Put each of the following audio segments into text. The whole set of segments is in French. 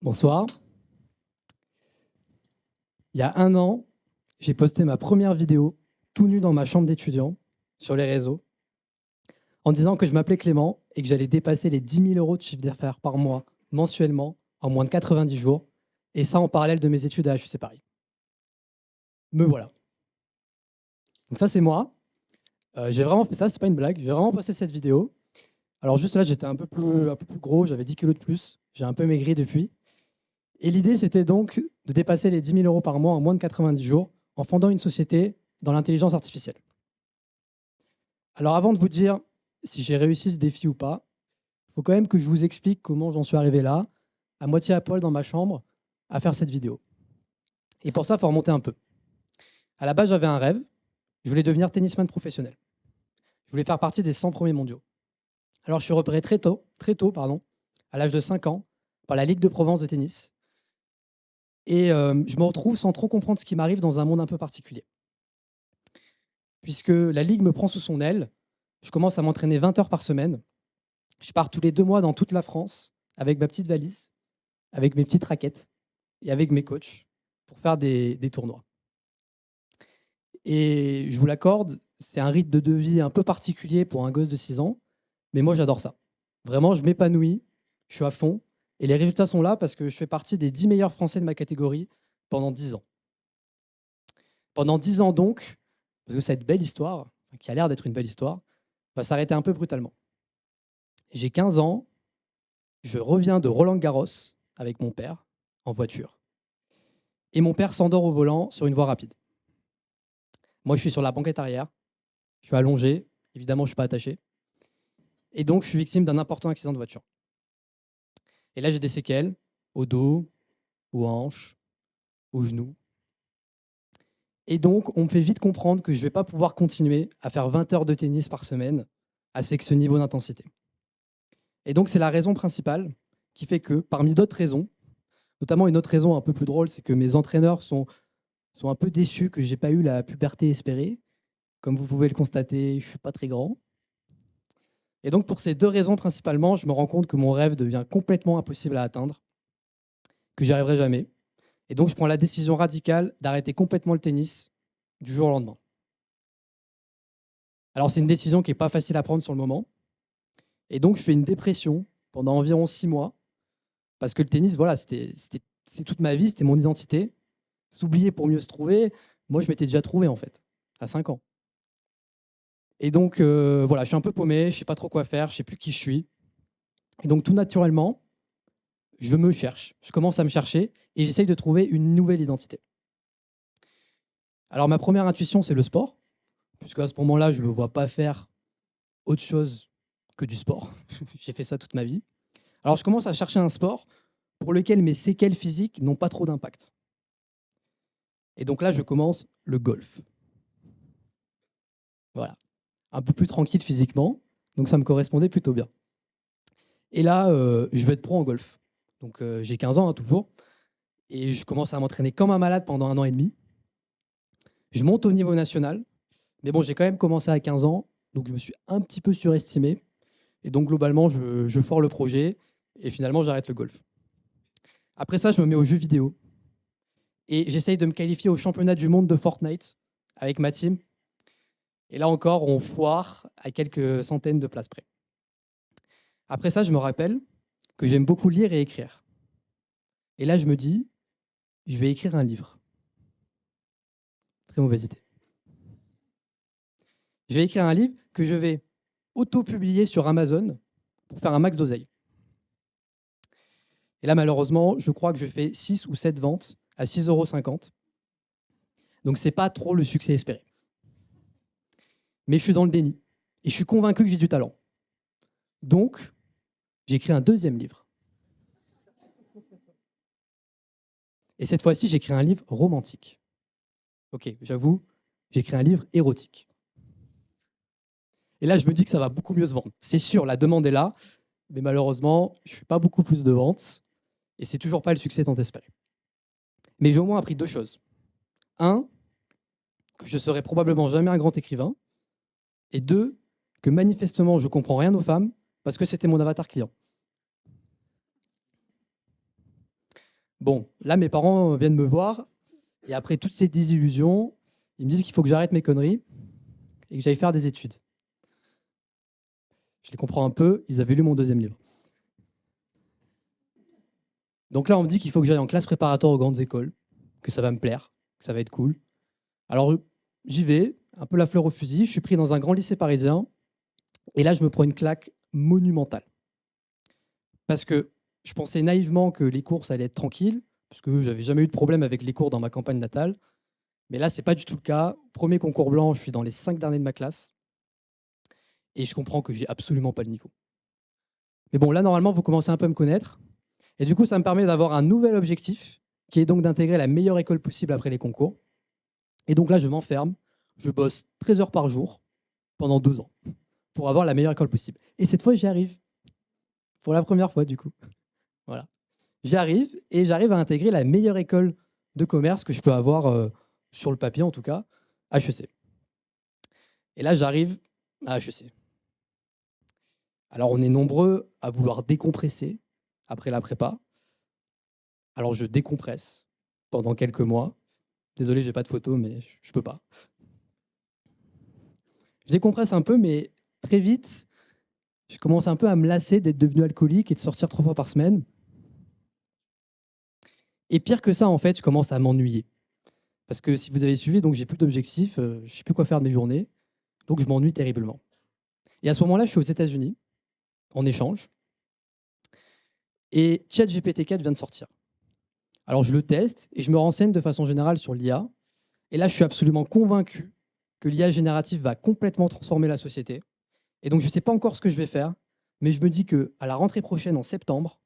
Bonsoir. Il y a un an, j'ai posté ma première vidéo tout nu dans ma chambre d'étudiant sur les réseaux en disant que je m'appelais Clément et que j'allais dépasser les 10 000 euros de chiffre d'affaires par mois mensuellement en moins de 90 jours, et ça en parallèle de mes études à HEC Paris. Me voilà. Donc ça, c'est moi. J'ai vraiment fait ça, c'est pas une blague. J'ai vraiment posté cette vidéo. Alors juste là, j'étais un peu plus gros, j'avais 10 kilos de plus. J'ai un peu maigri depuis. Et l'idée, c'était donc de dépasser les 10 000 euros par mois en moins de 90 jours en fondant une société dans l'intelligence artificielle. Alors avant de vous dire si j'ai réussi ce défi ou pas, il faut quand même que je vous explique comment j'en suis arrivé là, à moitié à poil dans ma chambre, à faire cette vidéo. Et pour ça, il faut remonter un peu. À la base, j'avais un rêve. Je voulais devenir tennisman professionnel. Je voulais faire partie des 100 premiers mondiaux. Alors je suis repéré très tôt, à l'âge de 5 ans, par la Ligue de Provence de tennis. Et je me retrouve sans trop comprendre ce qui m'arrive dans un monde un peu particulier. Puisque la Ligue me prend sous son aile, je commence à m'entraîner 20 heures par semaine. Je pars tous les 2 mois dans toute la France avec ma petite valise, avec mes petites raquettes et avec mes coachs pour faire des tournois. Et je vous l'accorde, c'est un rythme de vie un peu particulier pour un gosse de 6 ans, mais moi j'adore ça. Vraiment, je m'épanouis, je suis à fond, et les résultats sont là parce que je fais partie des 10 meilleurs Français de ma catégorie pendant 10 ans. Pendant 10 ans donc, parce que cette belle histoire, qui a l'air d'être une belle histoire, va s'arrêter un peu brutalement. J'ai 15 ans, je reviens de Roland-Garros avec mon père en voiture. Et mon père s'endort au volant sur une voie rapide. Moi, je suis sur la banquette arrière, je suis allongé, évidemment, je ne suis pas attaché. Et donc, je suis victime d'un important accident de voiture. Et là, j'ai des séquelles au dos, aux hanches, aux genoux. Et donc, on me fait vite comprendre que je ne vais pas pouvoir continuer à faire 20 heures de tennis par semaine avec ce niveau d'intensité. Et donc, c'est la raison principale qui fait que, parmi d'autres raisons, notamment une autre raison un peu plus drôle, c'est que mes entraîneurs sont un peu déçus que je n'ai pas eu la puberté espérée. Comme vous pouvez le constater, je ne suis pas très grand. Et donc, pour ces 2 raisons principalement, je me rends compte que mon rêve devient complètement impossible à atteindre, que j'y arriverai jamais. Et donc, je prends la décision radicale d'arrêter complètement le tennis du jour au lendemain. Alors, c'est une décision qui n'est pas facile à prendre sur le moment. Et donc, je fais une dépression pendant environ 6 mois, parce que le tennis, voilà, c'est toute ma vie, c'était mon identité. S'oublier pour mieux se trouver, moi, je m'étais déjà trouvé, en fait, à 5 ans. Et donc, voilà, je suis un peu paumé, je ne sais pas trop quoi faire, je ne sais plus qui je suis. Et donc, tout naturellement, je me cherche. Je commence à me chercher et j'essaye de trouver une nouvelle identité. Alors, ma première intuition, c'est le sport, puisque à ce moment-là, je ne me vois pas faire autre chose que du sport. J'ai fait ça toute ma vie. Alors, je commence à chercher un sport pour lequel mes séquelles physiques n'ont pas trop d'impact. Et donc là, je commence le golf. Voilà. Un peu plus tranquille physiquement, donc ça me correspondait plutôt bien. Et là, je vais être pro en golf. Donc, j'ai 15 ans, toujours. Et je commence à m'entraîner comme un malade pendant 1 an et demi. Je monte au niveau national. Mais bon, j'ai quand même commencé à 15 ans, donc je me suis un petit peu surestimé. Et donc, globalement, je foire le projet et finalement, j'arrête le golf. Après ça, je me mets aux jeux vidéo. Et j'essaye de me qualifier au championnat du monde de Fortnite avec ma team. Et là encore, on foire à quelques centaines de places près. Après ça, je me rappelle que j'aime beaucoup lire et écrire. Et là, je me dis, je vais écrire un livre. Très mauvaise idée. Je vais écrire un livre que je vais auto-publier sur Amazon pour faire un max d'oseille. Et là, malheureusement, je crois que je fais 6 ou 7 ventes à 6,50 €. Donc, ce n'est pas trop le succès espéré. Mais je suis dans le déni. Et je suis convaincu que j'ai du talent. Donc, j'écris un 2e livre. Et cette fois-ci, j'écris un livre romantique. Ok, j'avoue, j'écris un livre érotique. Et là, je me dis que ça va beaucoup mieux se vendre. C'est sûr, la demande est là, mais malheureusement, je ne fais pas beaucoup plus de ventes et c'est toujours pas le succès tant espéré. Mais j'ai au moins appris 2 choses. 1, que je serai probablement jamais un grand écrivain. Et 2, que manifestement, je comprends rien aux femmes parce que c'était mon avatar client. Bon, là, mes parents viennent me voir et après toutes ces désillusions, ils me disent qu'il faut que j'arrête mes conneries et que j'aille faire des études. Je les comprends un peu, ils avaient lu mon deuxième livre. Donc là, on me dit qu'il faut que j'aille en classe préparatoire aux grandes écoles, que ça va me plaire, que ça va être cool. Alors, j'y vais, un peu la fleur au fusil, je suis pris dans un grand lycée parisien et là, je me prends une claque monumentale. Parce que je pensais naïvement que les cours, ça allait être tranquille, parce que j'avais jamais eu de problème avec les cours dans ma campagne natale. Mais là, c'est pas du tout le cas. Premier concours blanc, je suis dans les 5 derniers de ma classe et je comprends que j'ai absolument pas le niveau. Mais bon, là, normalement, vous commencez un peu à me connaître. Et du coup, ça me permet d'avoir un nouvel objectif, qui est donc d'intégrer la meilleure école possible après les concours. Et donc là, je m'enferme, je bosse 13 heures par jour pendant 2 ans pour avoir la meilleure école possible. Et cette fois, j'y arrive. Pour la première fois, du coup. Voilà. J'y arrive et j'arrive à intégrer la meilleure école de commerce que je peux avoir, sur le papier en tout cas, HEC. Et là, j'arrive à HEC. Alors, on est nombreux à vouloir décompresser après la prépa. Alors, je décompresse pendant quelques mois. Désolé, j'ai pas de photo, mais je peux pas. Je décompresse un peu, mais très vite, je commence un peu à me lasser d'être devenu alcoolique et de sortir 3 fois par semaine. Et pire que ça, en fait, je commence à m'ennuyer. Parce que si vous avez suivi, donc j'ai plus d'objectifs, je sais plus quoi faire de mes journées, donc je m'ennuie terriblement. Et à ce moment-là, je suis aux États-Unis en échange, et ChatGPT-4 vient de sortir. Alors je le teste et je me renseigne de façon générale sur l'IA. Et là, je suis absolument convaincu que l'IA générative va complètement transformer la société. Et donc, je ne sais pas encore ce que je vais faire, mais je me dis qu'à la rentrée prochaine, en septembre,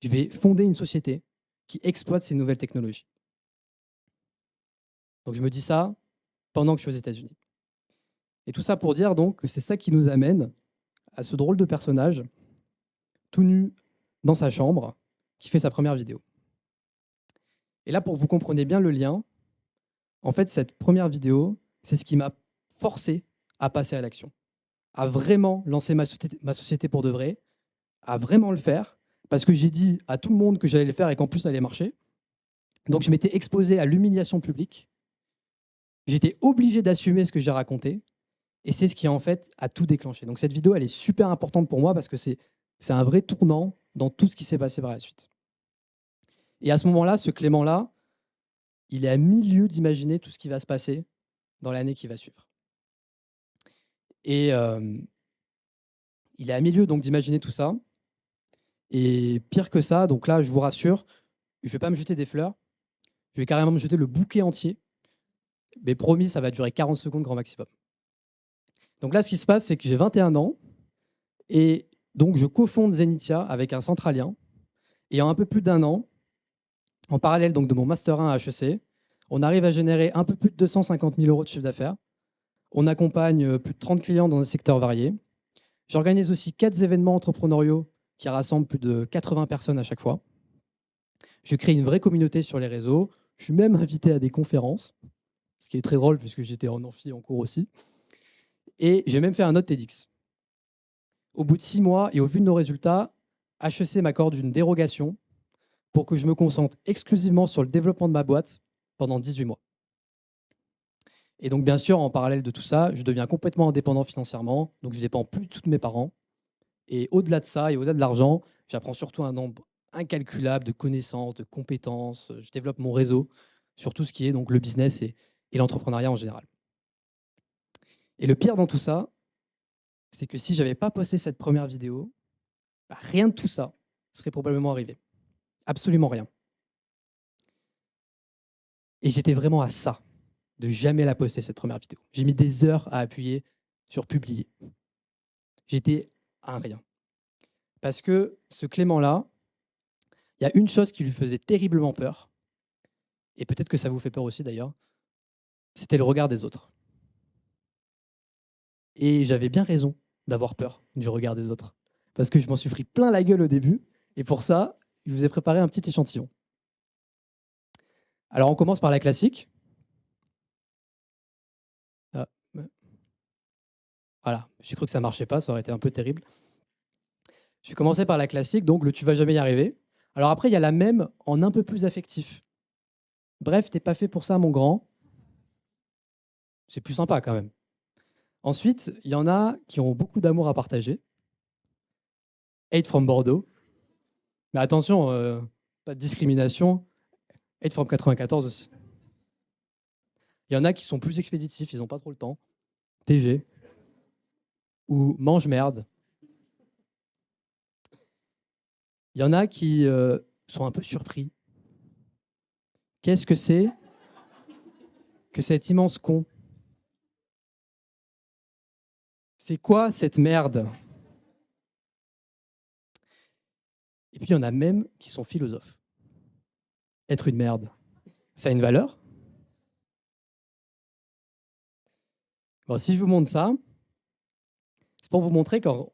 je vais fonder une société qui exploite ces nouvelles technologies. Donc, je me dis ça pendant que je suis aux États-Unis. Et tout ça pour dire donc que c'est ça qui nous amène à ce drôle de personnage, tout nu dans sa chambre, qui fait sa première vidéo. Et là, pour que vous compreniez bien le lien, en fait, cette première vidéo, c'est ce qui m'a forcé à passer à l'action, à vraiment lancer ma société pour de vrai, à vraiment le faire, parce que j'ai dit à tout le monde que j'allais le faire et qu'en plus ça allait marcher. Donc je m'étais exposé à l'humiliation publique. J'étais obligé d'assumer ce que j'ai raconté. Et c'est ce qui en fait a tout déclenché. Donc cette vidéo, elle est super importante pour moi parce que c'est un vrai tournant dans tout ce qui s'est passé par la suite. Et à ce moment-là, ce Clément-là, il est à milieu d'imaginer tout ce qui va se passer dans l'année qui va suivre. Et il est à milieu donc d'imaginer tout ça. Et pire que ça, donc là, je vous rassure, je ne vais pas me jeter des fleurs. Je vais carrément me jeter le bouquet entier. Mais promis, ça va durer 40 secondes grand maximum. Donc là, ce qui se passe, c'est que j'ai 21 ans. Et donc, je cofonde Zenitia avec un centralien. Et en un peu plus d'1 an, en parallèle donc de mon Master 1 à HEC, on arrive à générer un peu plus de 250 000 euros de chiffre d'affaires. On accompagne plus de 30 clients dans des secteurs variés. J'organise aussi 4 événements entrepreneuriaux qui rassemblent plus de 80 personnes à chaque fois. Je crée une vraie communauté sur les réseaux. Je suis même invité à des conférences, ce qui est très drôle puisque j'étais en amphi en cours aussi. Et j'ai même fait un autre TEDx. Au bout de 6 mois et au vu de nos résultats, HEC m'accorde une dérogation pour que je me concentre exclusivement sur le développement de ma boîte pendant 18 mois. Et donc, bien sûr, en parallèle de tout ça, je deviens complètement indépendant financièrement, donc je ne dépends plus du tout de mes parents. Et au-delà de ça et au-delà de l'argent, j'apprends surtout un nombre incalculable de connaissances, de compétences. Je développe mon réseau sur tout ce qui est donc le business et l'entrepreneuriat en général. Et le pire dans tout ça, c'est que si je n'avais pas posté cette première vidéo, rien de tout ça serait probablement arrivé. Absolument rien. Et j'étais vraiment à ça, de jamais la poster, cette première vidéo. J'ai mis des heures à appuyer sur publier. J'étais à un rien. Parce que ce Clément-là, il y a une chose qui lui faisait terriblement peur, et peut-être que ça vous fait peur aussi d'ailleurs, c'était le regard des autres. Et j'avais bien raison d'avoir peur du regard des autres. Parce que je m'en suis pris plein la gueule au début, et pour ça, je vous ai préparé un petit échantillon. Alors on commence par la classique. Ah, voilà, j'ai cru que ça ne marchait pas, ça aurait été un peu terrible. Je vais commencer par la classique, donc le « tu vas jamais y arriver ». Alors après, il y a la même en un peu plus affectif. Bref, t'es pas fait pour ça, mon grand. C'est plus sympa quand même. Ensuite, il y en a qui ont beaucoup d'amour à partager. Hate from Bordeaux. Mais attention, pas de discrimination. Hate from 94 aussi. Il y en a qui sont plus expéditifs, ils n'ont pas trop le temps. TG. Ou mange merde. Il y en a qui sont un peu surpris. Qu'est-ce que c'est que cet immense con? C'est quoi cette merde? Et puis il y en a même qui sont philosophes. Être une merde, ça a une valeur? Bon, si je vous montre ça, c'est pour vous montrer qu'on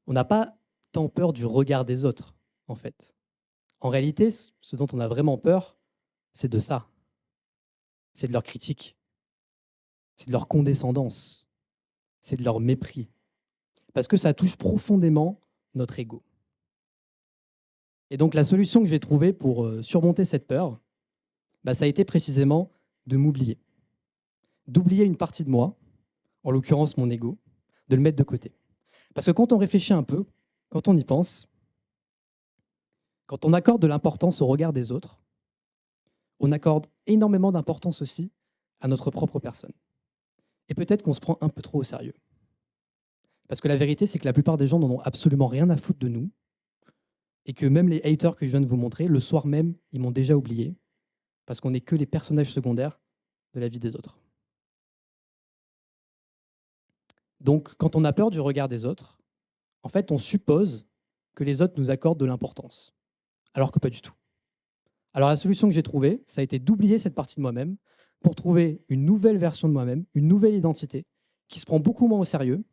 n'a pas tant peur du regard des autres, en fait. En réalité, ce dont on a vraiment peur, c'est de ça. C'est de leur critique. C'est de leur condescendance. C'est de leur mépris. Parce que ça touche profondément notre ego. Et donc la solution que j'ai trouvée pour surmonter cette peur, ça a été précisément de m'oublier. D'oublier une partie de moi, en l'occurrence mon ego, de le mettre de côté. Parce que quand on réfléchit un peu, quand on y pense, quand on accorde de l'importance au regard des autres, on accorde énormément d'importance aussi à notre propre personne. Et peut-être qu'on se prend un peu trop au sérieux. Parce que la vérité, c'est que la plupart des gens n'en ont absolument rien à foutre de nous, et que même les haters que je viens de vous montrer, le soir même, ils m'ont déjà oublié, parce qu'on n'est que les personnages secondaires de la vie des autres. Donc, quand on a peur du regard des autres, en fait, on suppose que les autres nous accordent de l'importance, alors que pas du tout. Alors, la solution que j'ai trouvée, ça a été d'oublier cette partie de moi-même pour trouver une nouvelle version de moi-même, une nouvelle identité, qui se prend beaucoup moins au sérieux,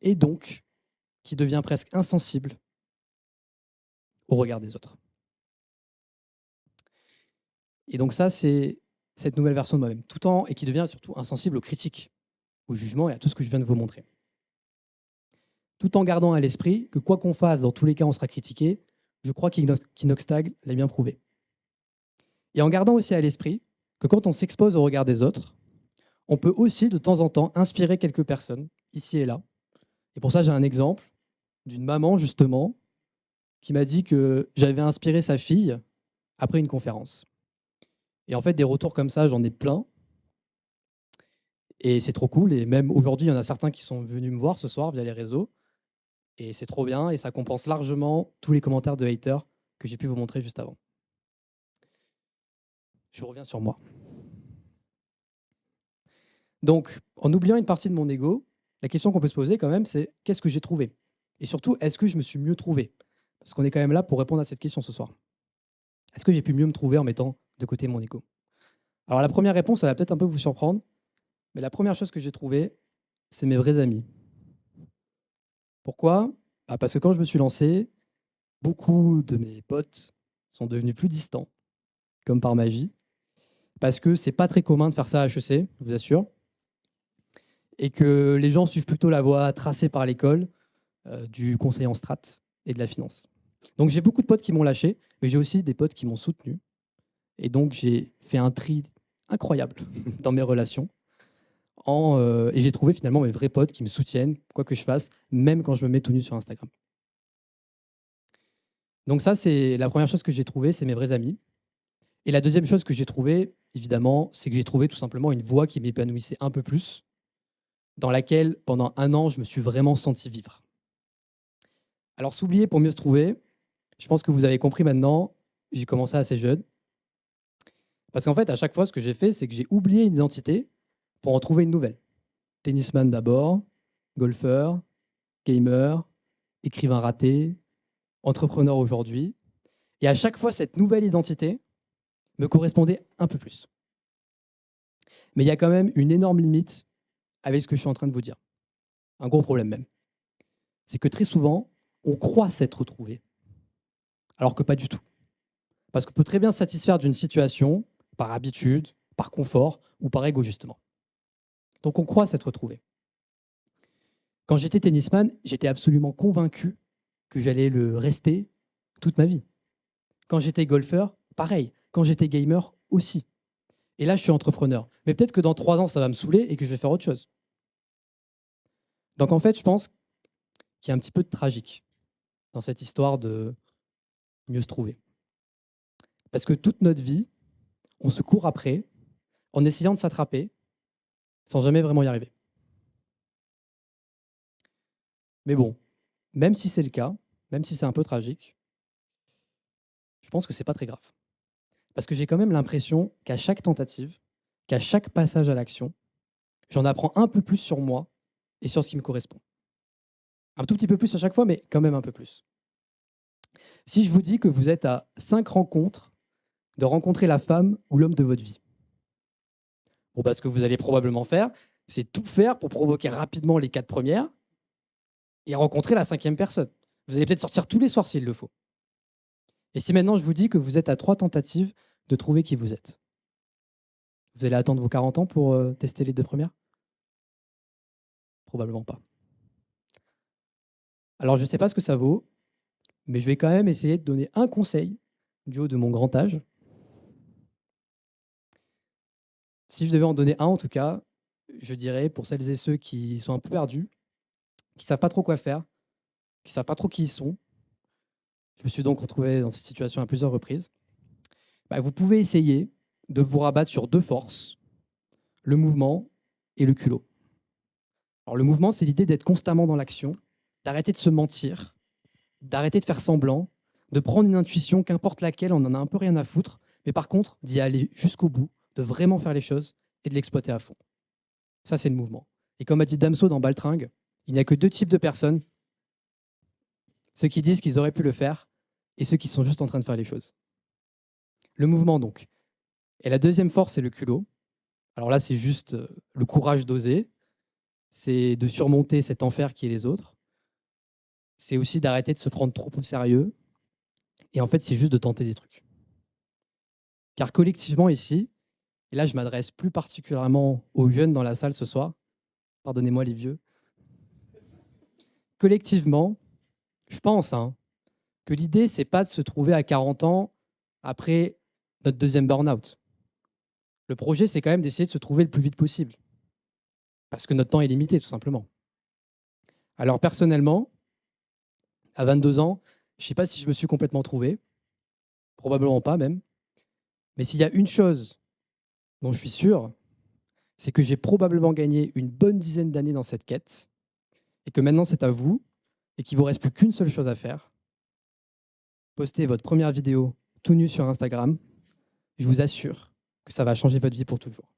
et donc qui devient presque insensible au regard des autres. Et donc ça, c'est cette nouvelle version de moi-même, et qui devient surtout insensible aux critiques, au jugement et à tout ce que je viens de vous montrer. Tout en gardant à l'esprit que quoi qu'on fasse, dans tous les cas, on sera critiqué. Je crois qu'Inoxtag l'a bien prouvé. Et en gardant aussi à l'esprit que quand on s'expose au regard des autres, on peut aussi de temps en temps inspirer quelques personnes, ici et là. Et pour ça, j'ai un exemple d'une maman, justement, qui m'a dit que j'avais inspiré sa fille après une conférence. Et en fait, des retours comme ça, j'en ai plein. Et c'est trop cool. Et même aujourd'hui, il y en a certains qui sont venus me voir ce soir via les réseaux. Et c'est trop bien. Et ça compense largement tous les commentaires de haters que j'ai pu vous montrer juste avant. Je reviens sur moi. Donc, en oubliant une partie de mon ego, la question qu'on peut se poser quand même, c'est qu'est-ce que j'ai trouvé? Et surtout, est-ce que je me suis mieux trouvé? Parce qu'on est quand même là pour répondre à cette question ce soir. Est-ce que j'ai pu mieux me trouver en mettant de côté mon ego? Alors, la première réponse, ça va peut-être un peu vous surprendre, mais la première chose que j'ai trouvée, c'est mes vrais amis. Pourquoi? Parce que quand je me suis lancé, beaucoup de mes potes sont devenus plus distants, comme par magie, parce que c'est pas très commun de faire ça à HEC, je vous assure, et que les gens suivent plutôt la voie tracée par l'école du conseil en strat et de la finance. Donc j'ai beaucoup de potes qui m'ont lâché, mais j'ai aussi des potes qui m'ont soutenu. Et donc j'ai fait un tri incroyable dans mes relations. Et j'ai trouvé finalement mes vrais potes qui me soutiennent, quoi que je fasse, même quand je me mets tout nu sur Instagram. Donc ça, c'est la première chose que j'ai trouvée, c'est mes vrais amis. Et la deuxième chose que j'ai trouvée, évidemment, c'est que j'ai trouvé tout simplement une voie qui m'épanouissait un peu plus, dans laquelle, pendant 1 an, je me suis vraiment senti vivre. Alors, s'oublier pour mieux se trouver, je pense que vous avez compris maintenant, j'ai commencé assez jeune. Parce qu'en fait, à chaque fois, ce que j'ai fait, c'est que j'ai oublié une identité pour en trouver une nouvelle. Tennisman d'abord, golfeur, gamer, écrivain raté, entrepreneur aujourd'hui. Et à chaque fois, cette nouvelle identité me correspondait un peu plus. Mais il y a quand même une énorme limite avec ce que je suis en train de vous dire. Un gros problème même. C'est que très souvent, on croit s'être trouvé, alors que pas du tout. Parce qu'on peut très bien se satisfaire d'une situation par habitude, par confort ou par ego, justement. Donc on croit s'être trouvé. Quand j'étais tennisman, j'étais absolument convaincu que j'allais le rester toute ma vie. Quand j'étais golfeur, pareil. Quand j'étais gamer, aussi. Et là, je suis entrepreneur. Mais peut-être que dans 3 ans, ça va me saouler et que je vais faire autre chose. Donc en fait, je pense qu'il y a un petit peu de tragique dans cette histoire de mieux se trouver. Parce que toute notre vie, on se court après en essayant de s'attraper sans jamais vraiment y arriver. Mais bon, même si c'est le cas, même si c'est un peu tragique, je pense que c'est pas très grave. Parce que j'ai quand même l'impression qu'à chaque tentative, qu'à chaque passage à l'action, j'en apprends un peu plus sur moi et sur ce qui me correspond. Un tout petit peu plus à chaque fois, mais quand même un peu plus. Si je vous dis que vous êtes à 5 rencontres de rencontrer la femme ou l'homme de votre vie, bon, bah, ce que vous allez probablement faire, c'est tout faire pour provoquer rapidement les 4 premières et rencontrer la 5e personne. Vous allez peut-être sortir tous les soirs s'il le faut. Et si maintenant je vous dis que vous êtes à 3 tentatives de trouver qui vous êtes, vous allez attendre vos 40 ans pour tester les 2 premières? Probablement pas. Alors je ne sais pas ce que ça vaut, mais je vais quand même essayer de donner un conseil du haut de mon grand âge. Si je devais en donner un, en tout cas, je dirais pour celles et ceux qui sont un peu perdus, qui ne savent pas trop quoi faire, qui ne savent pas trop qui ils sont. Je me suis donc retrouvé dans cette situation à plusieurs reprises. Bah, vous pouvez essayer de vous rabattre sur 2 forces, le mouvement et le culot. Alors, le mouvement, c'est l'idée d'être constamment dans l'action, d'arrêter de se mentir, d'arrêter de faire semblant, de prendre une intuition, qu'importe laquelle, on en a un peu rien à foutre, mais par contre, d'y aller jusqu'au bout, de vraiment faire les choses et de l'exploiter à fond. Ça, c'est le mouvement. Et comme a dit Damso dans Baltringue, il n'y a que 2 types de personnes, ceux qui disent qu'ils auraient pu le faire et ceux qui sont juste en train de faire les choses. Le mouvement, donc. Et la deuxième force, c'est le culot. Alors là, c'est juste le courage d'oser, c'est de surmonter cet enfer qui est les autres. C'est aussi d'arrêter de se prendre trop au sérieux. Et en fait, c'est juste de tenter des trucs. Car collectivement ici, et là je m'adresse plus particulièrement aux jeunes dans la salle ce soir, pardonnez-moi les vieux, collectivement, je pense que l'idée, c'est pas de se trouver à 40 ans après notre deuxième burn-out. Le projet, c'est quand même d'essayer de se trouver le plus vite possible. Parce que notre temps est limité, tout simplement. Alors personnellement, à 22 ans, je ne sais pas si je me suis complètement trouvé, probablement pas même, mais s'il y a une chose dont je suis sûr, c'est que j'ai probablement gagné une bonne dizaine d'années dans cette quête, et que maintenant c'est à vous, et qu'il ne vous reste plus qu'une seule chose à faire. Postez votre première vidéo tout nu sur Instagram. Je vous assure que ça va changer votre vie pour toujours.